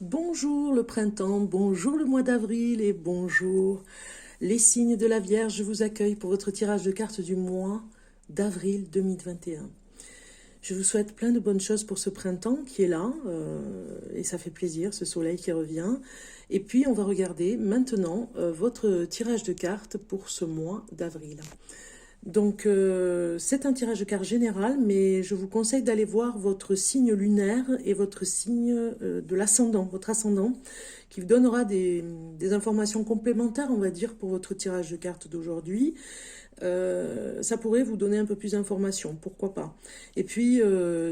Bonjour le printemps, bonjour le mois d'avril et bonjour les signes de la Vierge. Je vous accueille pour votre tirage de cartes du mois d'avril 2021. Je vous souhaite plein de bonnes choses pour ce printemps qui est là et ça fait plaisir, ce soleil qui revient. Et puis on va regarder maintenant votre tirage de cartes pour ce mois d'avril. Donc c'est un tirage de cartes général, mais je vous conseille d'aller voir votre signe lunaire et votre signe de l'ascendant, votre ascendant, qui vous donnera des informations complémentaires, on va dire, pour votre tirage de cartes d'aujourd'hui. Ça pourrait vous donner un peu plus d'informations, pourquoi pas. Et puis,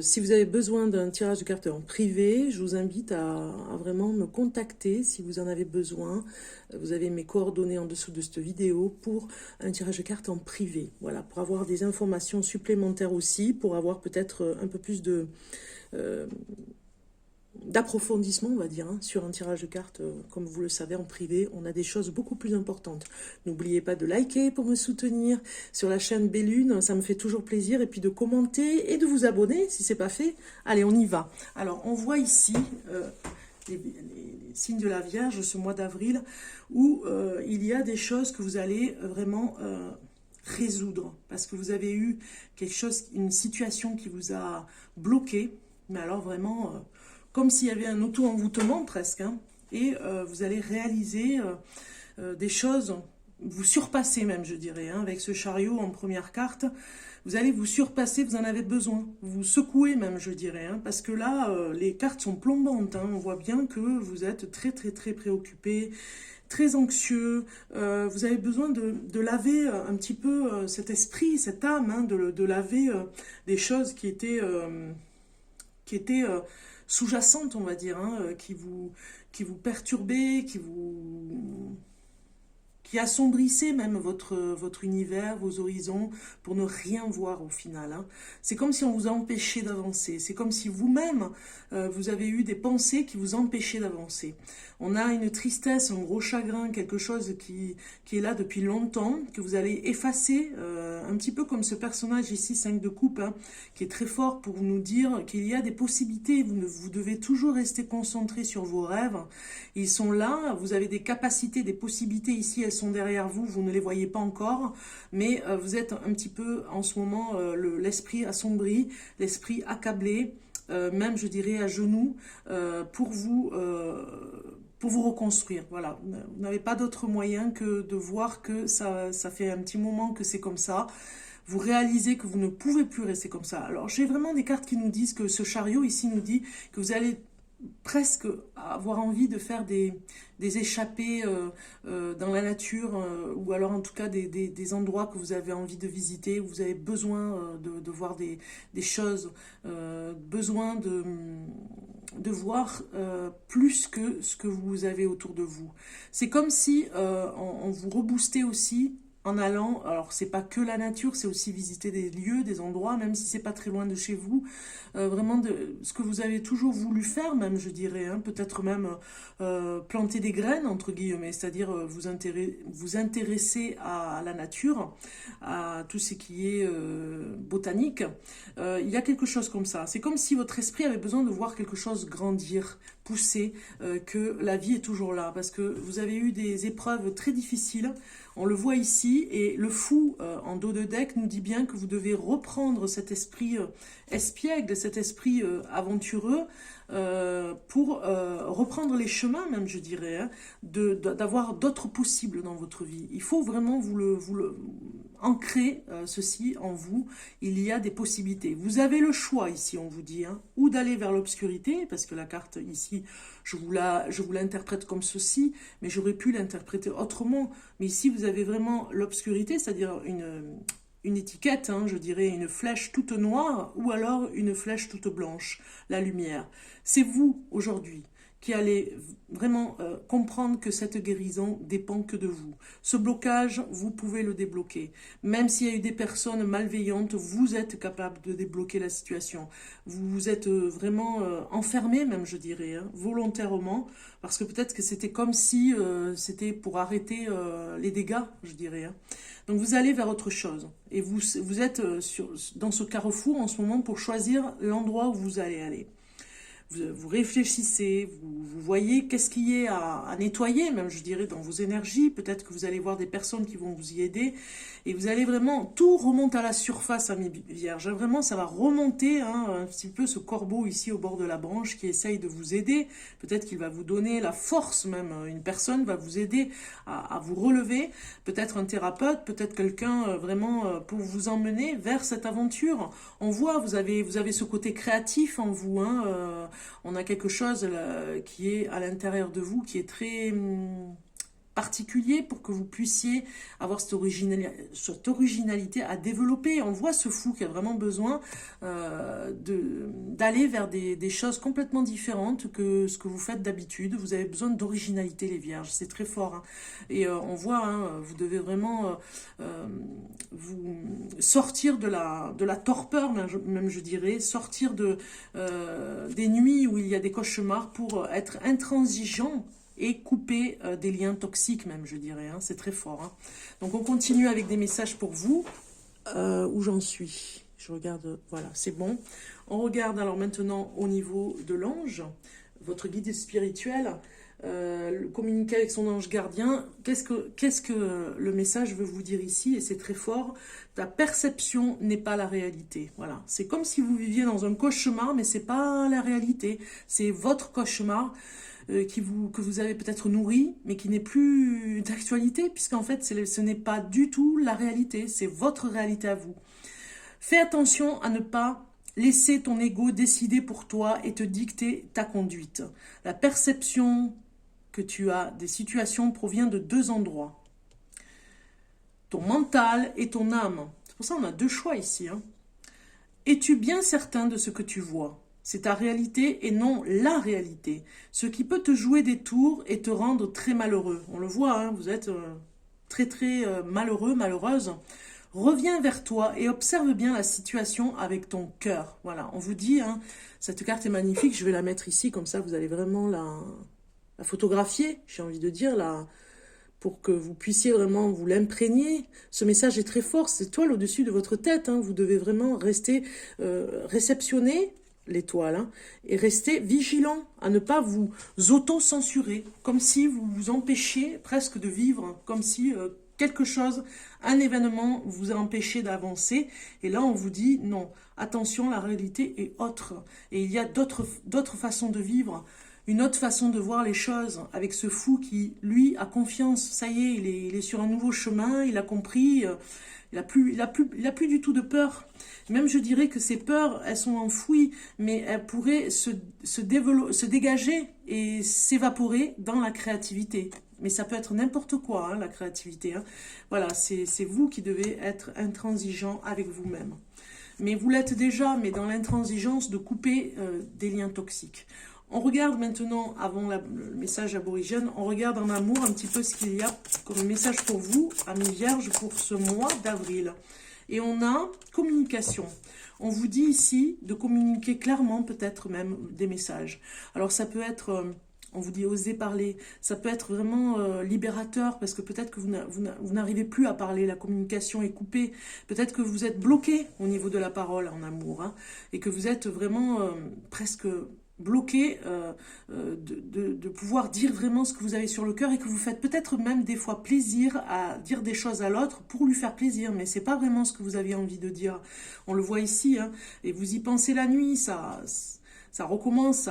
si vous avez besoin d'un tirage de cartes en privé, je vous invite à vraiment me contacter si vous en avez besoin. Vous avez mes coordonnées en dessous de cette vidéo pour un tirage de cartes en privé. Voilà, pour avoir des informations supplémentaires aussi, pour avoir peut-être un peu plus d'approfondissement, on va dire, sur un tirage de cartes. Comme vous le savez, en privé, on a des choses beaucoup plus importantes. N'oubliez pas de liker pour me soutenir sur la chaîne Bellune, ça me fait toujours plaisir, et puis de commenter et de vous abonner si ce n'est pas fait. Allez, on y va. Alors, on voit ici les signes de la Vierge ce mois d'avril, où il y a des choses que vous allez vraiment résoudre, parce que vous avez eu quelque chose, une situation qui vous a bloqué, mais alors vraiment... comme s'il y avait un auto-envoûtement presque, hein, et vous allez réaliser des choses, vous surpasser même, je dirais, hein, avec ce chariot en première carte, vous allez vous surpasser, vous en avez besoin, vous secouez même, je dirais, hein, parce que là, les cartes sont plombantes, hein, on voit bien que vous êtes très très très préoccupé, très anxieux, vous avez besoin de laver un petit peu cet esprit, cette âme, hein, de laver des choses qui étaient sous-jacentes, on va dire, hein, qui vous perturbaient, qui assombrissaient même votre univers, vos horizons, pour ne rien voir au final, hein. C'est comme si on vous empêchait d'avancer. C'est comme si vous-même, vous avez eu des pensées qui vous empêchaient d'avancer. On a une tristesse, un gros chagrin, quelque chose qui est là depuis longtemps, que vous allez effacer, un petit peu comme ce personnage ici, 5 de coupe, hein, qui est très fort pour nous dire qu'il y a des possibilités. Vous devez toujours rester concentré sur vos rêves. Ils sont là, vous avez des capacités, des possibilités ici, elles sont derrière vous, vous ne les voyez pas encore, mais vous êtes un petit peu en ce moment l'esprit assombri, l'esprit accablé, même je dirais à genoux, pour vous reconstruire. Voilà, vous n'avez pas d'autre moyen que de voir que ça fait un petit moment que c'est comme ça. Vous réalisez que vous ne pouvez plus rester comme ça. Alors j'ai vraiment des cartes qui nous disent que ce chariot ici nous dit que vous allez presque avoir envie de faire des échappées dans la nature, ou alors en tout cas des endroits que vous avez envie de visiter, où vous avez besoin de voir des choses, besoin de voir plus que ce que vous avez autour de vous. C'est comme si on vous reboostait aussi en allant, alors c'est pas que la nature, c'est aussi visiter des lieux, des endroits, même si c'est pas très loin de chez vous, vraiment ce que vous avez toujours voulu faire, même je dirais, hein, peut-être même planter des graines entre guillemets, c'est-à-dire vous intéresser à la nature, à tout ce qui est botanique. Il y a quelque chose comme ça. C'est comme si votre esprit avait besoin de voir quelque chose grandir, pousser, que la vie est toujours là, parce que vous avez eu des épreuves très difficiles. On le voit ici, et le fou en dos de deck nous dit bien que vous devez reprendre cet esprit espiègle, cet esprit aventureux, pour reprendre les chemins même, je dirais, hein, d'avoir d'autres possibles dans votre vie. Il faut vraiment vous le ancrer ceci en vous. Il y a des possibilités. Vous avez le choix ici, on vous dit, hein, ou d'aller vers l'obscurité, parce que la carte ici, je vous l'interprète comme ceci, mais j'aurais pu l'interpréter autrement. Mais ici, vous avez vraiment l'obscurité, c'est-à-dire une étiquette, hein, je dirais une flèche toute noire, ou alors une flèche toute blanche, la lumière. C'est vous, aujourd'hui, qui allez vraiment comprendre que cette guérison dépend que de vous. Ce blocage, vous pouvez le débloquer. Même s'il y a eu des personnes malveillantes, vous êtes capable de débloquer la situation. Vous êtes vraiment enfermé, même je dirais, hein, volontairement, parce que peut-être que c'était comme si c'était pour arrêter les dégâts, je dirais, hein. Donc vous allez vers autre chose. Et vous êtes dans ce carrefour en ce moment pour choisir l'endroit où vous allez aller. Vous réfléchissez, vous voyez qu'est-ce qui est à nettoyer, même je dirais dans vos énergies. Peut-être que vous allez voir des personnes qui vont vous y aider. Et vous allez vraiment, tout remonte à la surface, amis vierges. Vraiment, ça va remonter un petit peu ce corbeau ici au bord de la branche qui essaye de vous aider. Peut-être qu'il va vous donner la force même. Une personne va vous aider à vous relever. Peut-être un thérapeute, peut-être quelqu'un vraiment pour vous emmener vers cette aventure. On voit, vous avez ce côté créatif en vous. On a quelque chose là, qui est à l'intérieur de vous, qui est très particulier pour que vous puissiez avoir cette originalité à développer. On voit ce fou qui a vraiment besoin d'aller vers des choses complètement différentes que ce que vous faites d'habitude. Vous avez besoin d'originalité, les vierges, c'est très fort. Et on voit, vous devez vraiment vous sortir de la torpeur, même je dirais, sortir des nuits où il y a des cauchemars pour être intransigeant et couper des liens toxiques même, je dirais. C'est très fort. Donc on continue avec des messages pour vous. Où j'en suis? Je regarde, voilà, c'est bon. On regarde alors maintenant au niveau de l'ange, votre guide spirituel, communiquer avec son ange gardien. Qu'est-ce que le message veut vous dire ici? Et c'est très fort. Ta perception n'est pas la réalité. Voilà, c'est comme si vous viviez dans un cauchemar, mais c'est pas la réalité. C'est votre cauchemar. Que vous avez peut-être nourri, mais qui n'est plus d'actualité, puisqu'en fait, ce n'est pas du tout la réalité, c'est votre réalité à vous. Fais attention à ne pas laisser ton ego décider pour toi et te dicter ta conduite. La perception que tu as des situations provient de deux endroits. Ton mental et ton âme. C'est pour ça qu'on a deux choix ici. Es-tu bien certain de ce que tu vois ? C'est ta réalité et non la réalité. Ce qui peut te jouer des tours et te rendre très malheureux. On le voit, vous êtes très malheureux, malheureuse. Reviens vers toi et observe bien la situation avec ton cœur. Voilà, on vous dit, cette carte est magnifique, je vais la mettre ici, comme ça vous allez vraiment la photographier, j'ai envie de dire, pour que vous puissiez vraiment vous l'imprégner. Ce message est très fort, c'est l'étoile au-dessus de votre tête. Vous devez vraiment rester réceptionné l'étoile, et restez vigilant à ne pas vous auto-censurer, comme si vous vous empêchiez presque de vivre, comme si quelque chose, un événement vous a empêché d'avancer, et là on vous dit non, attention, la réalité est autre, et il y a d'autres façons de vivre, une autre façon de voir les choses, avec ce fou qui, lui, a confiance, ça y est, il est sur un nouveau chemin, il a compris, il a plus du tout de peur. Même je dirais que ces peurs, elles sont enfouies, mais elles pourraient se dégager et s'évaporer dans la créativité. Mais ça peut être n'importe quoi, la créativité. Voilà, c'est vous qui devez être intransigeant avec vous-même. Mais vous l'êtes déjà, mais dans l'intransigeance de couper des liens toxiques. On regarde maintenant, avant le message aborigène, on regarde en amour un petit peu ce qu'il y a comme message pour vous, amis vierges, pour ce mois d'avril. Et on a communication. On vous dit ici de communiquer clairement, peut-être même des messages. Alors ça peut être, on vous dit oser parler, ça peut être vraiment libérateur, parce que peut-être que vous n'arrivez plus à parler, la communication est coupée. Peut-être que vous êtes bloqué au niveau de la parole en amour, et que vous êtes vraiment presque bloqué de pouvoir dire vraiment ce que vous avez sur le cœur, et que vous faites peut-être même des fois plaisir à dire des choses à l'autre pour lui faire plaisir, mais c'est pas vraiment ce que vous aviez envie de dire. On le voit ici, et vous y pensez la nuit, ça recommence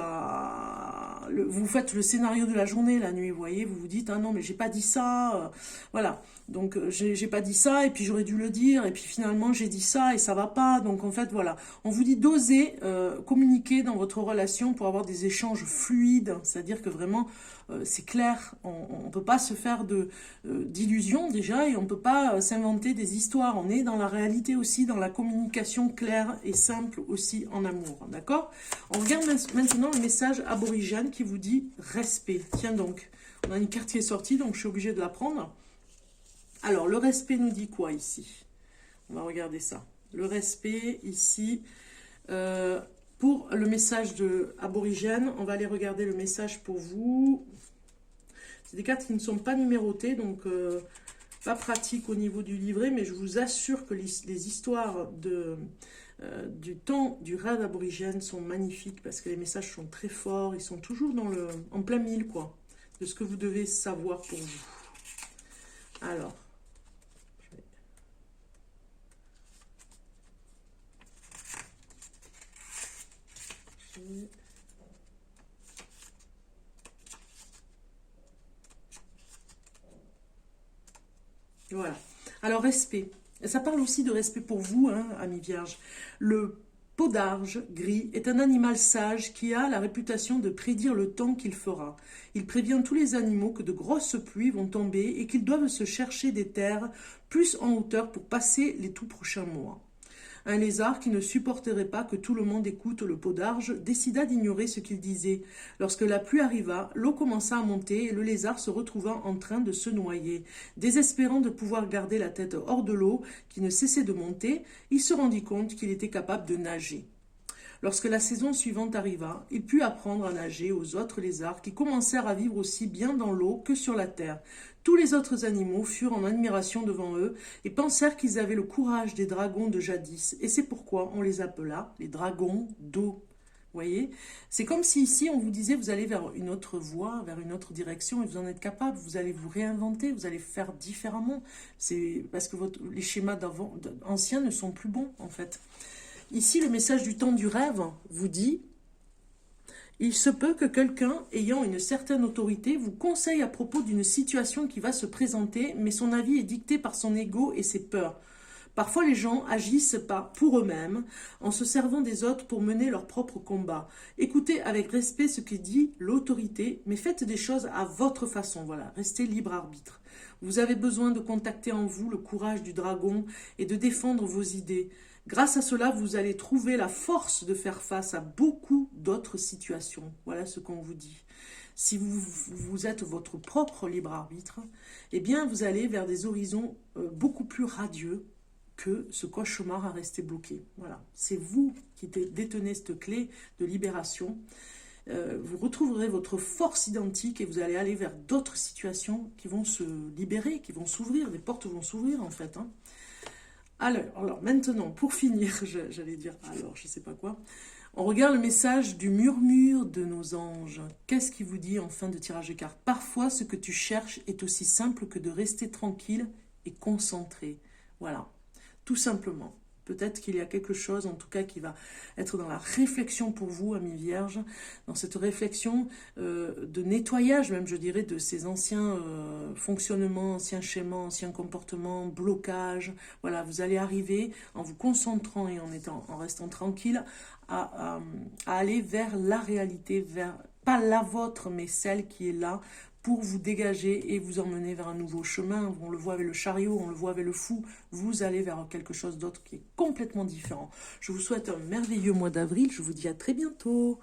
vous faites le scénario de la journée la nuit, vous voyez, vous vous dites, ah non, mais j'ai pas dit ça, voilà, donc j'ai pas dit ça, et puis j'aurais dû le dire, et puis finalement j'ai dit ça, et ça va pas, donc en fait, voilà, on vous dit d'oser communiquer dans votre relation pour avoir des échanges fluides, c'est-à-dire que vraiment, c'est clair, on peut pas se faire d'illusions déjà, et on peut pas s'inventer des histoires, on est dans la réalité aussi, dans la communication claire et simple aussi en amour, d'accord? On regarde maintenant le message aborigène qui vous dit respect. Tiens donc, on a une carte qui est sortie, donc je suis obligée de la prendre. Alors, le respect nous dit quoi ici? On va regarder ça. Le respect ici, pour le message de aborigène, on va aller regarder le message pour vous. C'est des cartes qui ne sont pas numérotées, donc pas pratique au niveau du livret, mais je vous assure que les histoires du temps du rêve aborigène sont magnifiques parce que les messages sont très forts, ils sont toujours en plein mille, quoi, de ce que vous devez savoir pour vous. Alors, voilà. Alors, respect. Ça parle aussi de respect pour vous, hein, amis vierges. Le podarge gris est un animal sage qui a la réputation de prédire le temps qu'il fera. Il prévient tous les animaux que de grosses pluies vont tomber et qu'ils doivent se chercher des terres plus en hauteur pour passer les tout prochains mois. Un lézard qui ne supporterait pas que tout le monde écoute le podarge décida d'ignorer ce qu'il disait. Lorsque la pluie arriva, l'eau commença à monter et le lézard se retrouva en train de se noyer. Désespérant de pouvoir garder la tête hors de l'eau qui ne cessait de monter, il se rendit compte qu'il était capable de nager. Lorsque la saison suivante arriva, il put apprendre à nager aux autres lézards qui commencèrent à vivre aussi bien dans l'eau que sur la terre. Tous les autres animaux furent en admiration devant eux et pensèrent qu'ils avaient le courage des dragons de jadis. Et c'est pourquoi on les appela les dragons d'eau. Voyez, c'est comme si ici on vous disait vous allez vers une autre voie, vers une autre direction et vous en êtes capable, vous allez vous réinventer, vous allez faire différemment. C'est parce que les schémas anciens ne sont plus bons en fait. Ici, le message du temps du rêve vous dit « Il se peut que quelqu'un ayant une certaine autorité vous conseille à propos d'une situation qui va se présenter, mais son avis est dicté par son ego et ses peurs. Parfois, les gens agissent pas pour eux-mêmes, en se servant des autres pour mener leur propre combat. Écoutez avec respect ce que dit l'autorité, mais faites des choses à votre façon. Voilà, restez libre arbitre. Vous avez besoin de contacter en vous le courage du dragon et de défendre vos idées. Grâce à cela, vous allez trouver la force de faire face à beaucoup d'autres situations. Voilà ce qu'on vous dit. Si vous êtes votre propre libre arbitre, eh bien, vous allez vers des horizons beaucoup plus radieux que ce cauchemar à rester bloqué. Voilà, c'est vous qui détenez cette clé de libération. Vous retrouverez votre force identique et vous allez aller vers d'autres situations qui vont se libérer, qui vont s'ouvrir. Les portes vont s'ouvrir en fait, hein. Alors maintenant, pour finir, j'allais dire, alors je sais pas quoi, on regarde le message du murmure de nos anges. Qu'est-ce qui vous dit en fin de tirage de cartes? Parfois, ce que tu cherches est aussi simple que de rester tranquille et concentré. Voilà, tout simplement. Peut-être qu'il y a quelque chose, en tout cas, qui va être dans la réflexion pour vous, amis vierges, dans cette réflexion de nettoyage, même, je dirais, de ces anciens fonctionnements, anciens schémas, anciens comportements, blocages. Voilà, vous allez arriver, en vous concentrant et en restant tranquille, à aller vers la réalité, vers, pas la vôtre, mais celle qui est là, pour vous dégager et vous emmener vers un nouveau chemin. On le voit avec le chariot, on le voit avec le fou. Vous allez vers quelque chose d'autre qui est complètement différent. Je vous souhaite un merveilleux mois d'avril. Je vous dis à très bientôt.